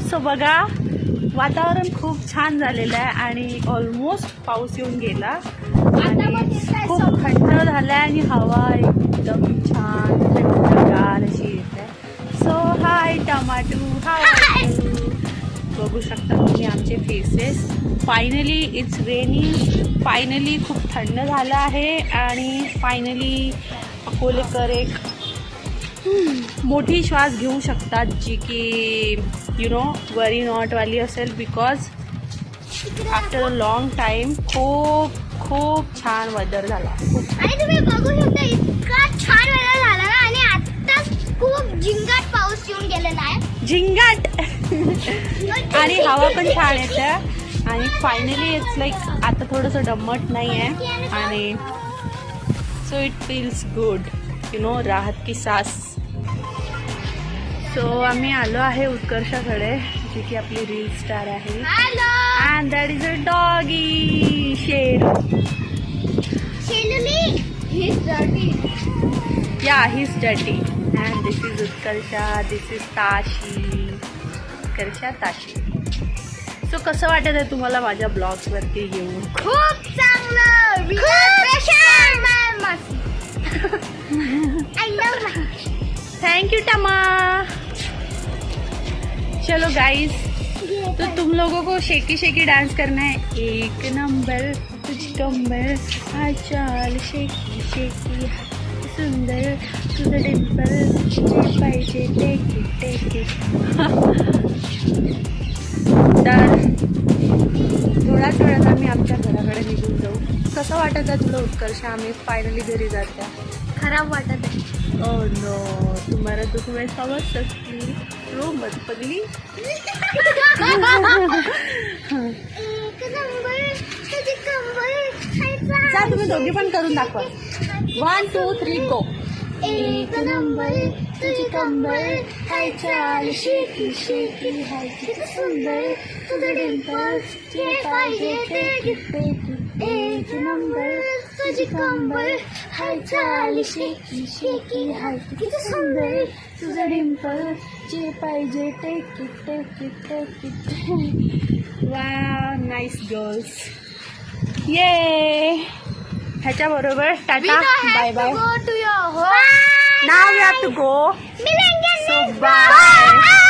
So बघा वातावरण खूप छान झालेलं आहे आणि ऑलमोस्ट पाऊस येऊन गेला आणि खूप थंड झालं आहे आणि हवा एकदम छान थंडगार अशी येत आहे. सो हाय टमाटू, हाय बघू शकता तुम्ही आमचे faces. Finally it's rainy. Finally खूप थंड झालं आहे आणि फायनली अकोलेकर एक मोठी श्वास घेऊ शकतात जी की यु नो वरी नॉट वाली असेल because after a long time खूप खूप छान वेदर झाला. आणि तुम्ही बघू शकता इतका छान वेदर झाला ना आणि आत्ताच खूप झिंगाट पाऊस येऊन गेलेला आहे. झिंगाट आणि हवा पण छान येते आणि फायनली इट्स लाईक आता थोडंसं दमट नाही आहे आणि so it feels good you know राहत की सास. सो आम्ही आलो आहे उत्कर्षाकडे जी की आपली रील स्टार आहे and that is a doggie Sheru. या ही is dirty and this is Utkarsha, this is Tashi. Utkarsha, ताशी. सो कसं वाटत आहे तुम्हाला माझ्या ब्लॉग्स वरती येऊन? खूप चांगलं. Thank you Tama. चलो गाइस, तो तुम लोगों को शेकी शेकी डांस करना है. एक नंबर तुझ कमर हा चाल शेकी शेकी सुंदर तुझं डिंपल जे पाहिजे टेक इट. तर थोड्याच वेळात आम्ही आमच्या घराकडे निघून जाऊ. कसं वाटत आहे तुला उत्कर्ष? आम्ही फायनली घरी जात आहे. खराब वाटत आहे. ओह नो, तुम्हारा दुख मैं समझ सकती. रो मत पगली. एक नंबर तुझी कंबर जा तुम्ही दोघी पण करून दाखवा. 1 2 3 गो. एक नंबर तुझी कंबर हाय चाल शेकी शेकी हाय किती सुंदर तुझं डिंपल जे पाहिजे ते एक नंबर तुझी कंबर हाय चाल शेकी शेकी हाय किती सुंदर तुझं डिंपल जे पाहिजे take it. Wow, nice girls. ये ह्याच्या बरोबर tata bye bye. Go to your home. Now we have to go. मिलेंगे So next bye. time.